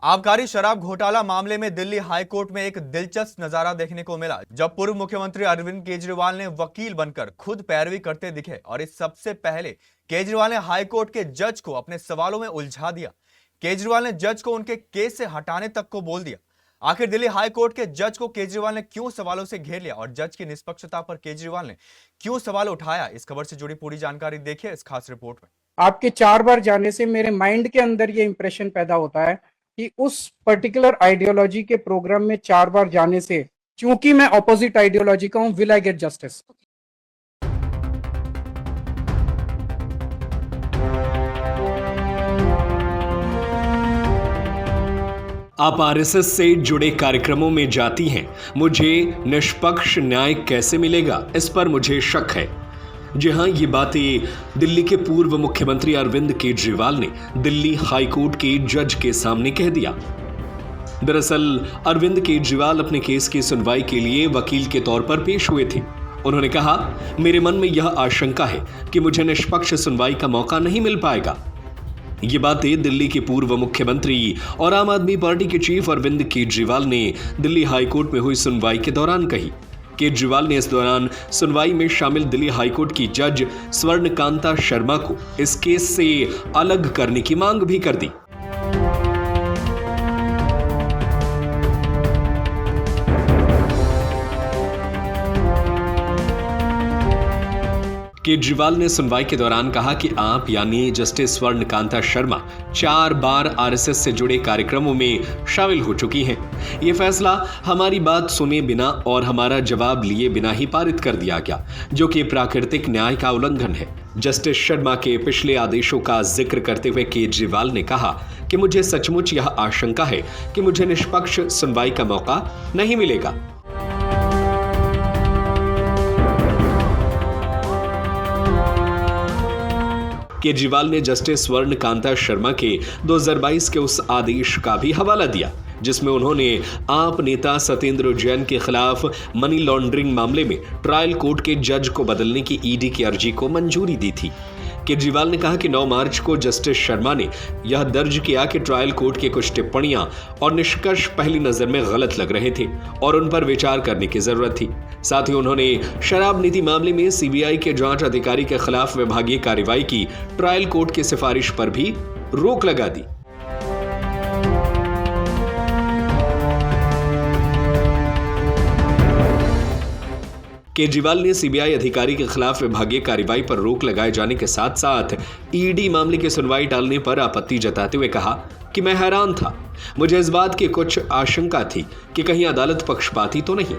आबकारी शराब घोटाला मामले में दिल्ली हाई कोर्ट में एक दिलचस्प नजारा देखने को मिला, जब पूर्व मुख्यमंत्री अरविंद केजरीवाल ने वकील बनकर खुद पैरवी करते दिखे और इस सबसे पहले केजरीवाल ने हाई कोर्ट के जज को अपने सवालों में उलझा दिया। केजरीवाल ने जज को उनके केस से हटाने तक को बोल दिया। आखिर दिल्ली हाई कोर्ट के जज को केजरीवाल ने क्यों सवालों से घेर लिया और जज की निष्पक्षता पर केजरीवाल ने क्यों सवाल उठाया, इस खबर से जुड़ी पूरी जानकारी देखिए इस खास रिपोर्ट में। आपके 4 बार जाने से मेरे माइंड के अंदर ये इंप्रेशन पैदा होता है कि उस पर्टिकुलर आइडियोलॉजी के प्रोग्राम में 4 बार जाने से, चूंकि मैं ऑपोजिट आइडियोलॉजी का हूं, विल आई गेट जस्टिस। आप आरएसएस से जुड़े कार्यक्रमों में जाती हैं, मुझे निष्पक्ष न्याय कैसे मिलेगा, इस पर मुझे शक है। जी हां, ये बातें दिल्ली के पूर्व मुख्यमंत्री अरविंद केजरीवाल ने दिल्ली हाई कोर्ट के जज के सामने कह दिया। दरअसल अरविंद केजरीवाल अपने केस की सुनवाई के लिए वकील के तौर पर पेश हुए थे। उन्होंने कहा, मेरे मन में यह आशंका है कि मुझे निष्पक्ष सुनवाई का मौका नहीं मिल पाएगा। ये बातें दिल्ली के पूर्व मुख्यमंत्री और आम आदमी पार्टी के चीफ अरविंद केजरीवाल ने दिल्ली हाई कोर्ट में हुई सुनवाई के दौरान कही। केजरीवाल ने इस दौरान सुनवाई में शामिल दिल्ली हाईकोर्ट की जज स्वर्णकांता शर्मा को इस केस से अलग करने की मांग भी कर दी। केजरीवाल ने सुनवाई के दौरान कहा कि आप यानी जस्टिस स्वर्णकांता शर्मा 4 बार आरएसएस से जुड़े कार्यक्रमों में शामिल हो चुकी हैं। ये फैसला हमारी बात सुने बिना और हमारा जवाब लिए बिना ही पारित कर दिया गया, जो कि प्राकृतिक न्याय का उल्लंघन है। जस्टिस शर्मा के पिछले आदेशों का जिक्र करते हुए केजरीवाल ने कहा कि मुझे सचमुच यह आशंका है कि मुझे निष्पक्ष सुनवाई का मौका नहीं मिलेगा। केजरीवाल ने जस्टिस स्वर्णकांता शर्मा के 2022 के उस आदेश का भी हवाला दिया, जिसमें उन्होंने आप नेता सत्येंद्र जैन के खिलाफ मनी लॉन्ड्रिंग मामले में ट्रायल कोर्ट के जज को बदलने की ईडी की अर्जी को मंजूरी दी थी। केजरीवाल ने कहा कि 9 मार्च को जस्टिस शर्मा ने यह दर्ज किया कि ट्रायल कोर्ट के कुछ टिप्पणियां और निष्कर्ष पहली नजर में गलत लग रहे थे और उन पर विचार करने की जरूरत थी। साथ ही उन्होंने शराब नीति मामले में सीबीआई के जांच अधिकारी के खिलाफ विभागीय कार्रवाई की ट्रायल कोर्ट की सिफारिश पर भी रोक लगा दी। केजरीवाल ने सीबीआई अधिकारी के खिलाफ विभागीय कार्रवाई पर रोक लगाए जाने के साथ साथ ईडी मामले की सुनवाई टालने पर आपत्ति जताते हुए कहा कि मैं हैरान था। मुझे इस बात की कुछ आशंका थी कि कहीं अदालत पक्षपाती तो नहीं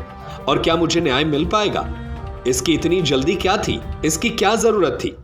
और क्या मुझे न्याय मिल पाएगा। इसकी इतनी जल्दी क्या थी, इसकी क्या जरूरत थी।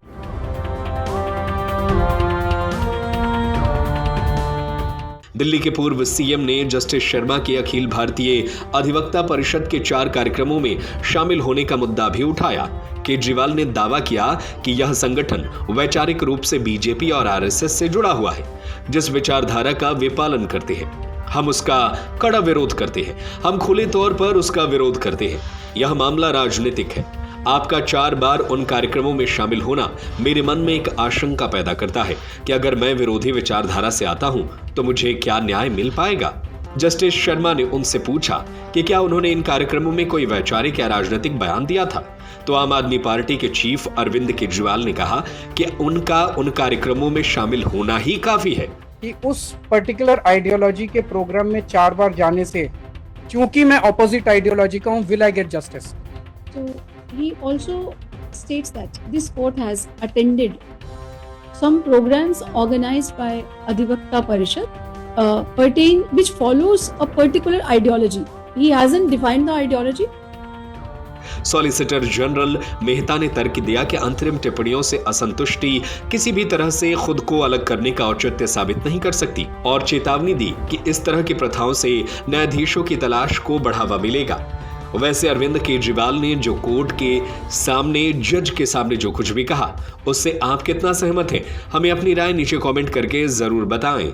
दिल्ली के पूर्व सीएम ने जस्टिस शर्मा के अखिल भारतीय अधिवक्ता परिषद के 4 कार्यक्रमों में शामिल होने का मुद्दा भी उठाया। केजरीवाल ने दावा किया कि यह संगठन वैचारिक रूप से बीजेपी और आरएसएस से जुड़ा हुआ है, जिस विचारधारा का वे पालन करते हैं। हम उसका कड़ा विरोध करते हैं, हम खुले तौर पर उसका विरोध करते हैं। यह मामला राजनीतिक है। आपका 4 बार उन कार्यक्रमों में शामिल होना मेरे मन में एक आशंका पैदा करता है कि अगर मैं विरोधी विचारधारा से आता हूं तो मुझे क्या न्याय मिल पाएगा। जस्टिस शर्मा ने उनसे पूछा कि क्या उन्होंने इन कार्यक्रमों में कोई वैचारिक या राजनीतिक बयान दिया था, तो आम आदमी पार्टी के चीफ अरविंद केजरीवाल ने कहा कि उनका उन कार्यक्रमों में शामिल होना ही काफी है। कि उस पर्टिकुलर आइडियोलॉजी के प्रोग्राम में 4 बार जाने से, चूंकि मैं ऑपोजिट आइडियोलॉजी का हूं, will I get justice. He also states that this court has attended some programs organized by Adhivakta Parishad which follows a particular ideology. He hasn't defined the ideology. Solicitor general Mehta ने तर्क दिया कि अंतरिम टिप्पणियों से असंतुष्टि किसी भी तरह से खुद को अलग करने का औचित्य साबित नहीं कर सकती और चेतावनी दी कि इस तरह की प्रथाओं से न्यायाधीशों की तलाश को बढ़ावा मिलेगा। वैसे अरविंद केजरीवाल ने जो कोर्ट के सामने जज के सामने जो कुछ भी कहा, उससे आप कितना सहमत हैं? हमें अपनी राय नीचे कमेंट करके जरूर बताएं।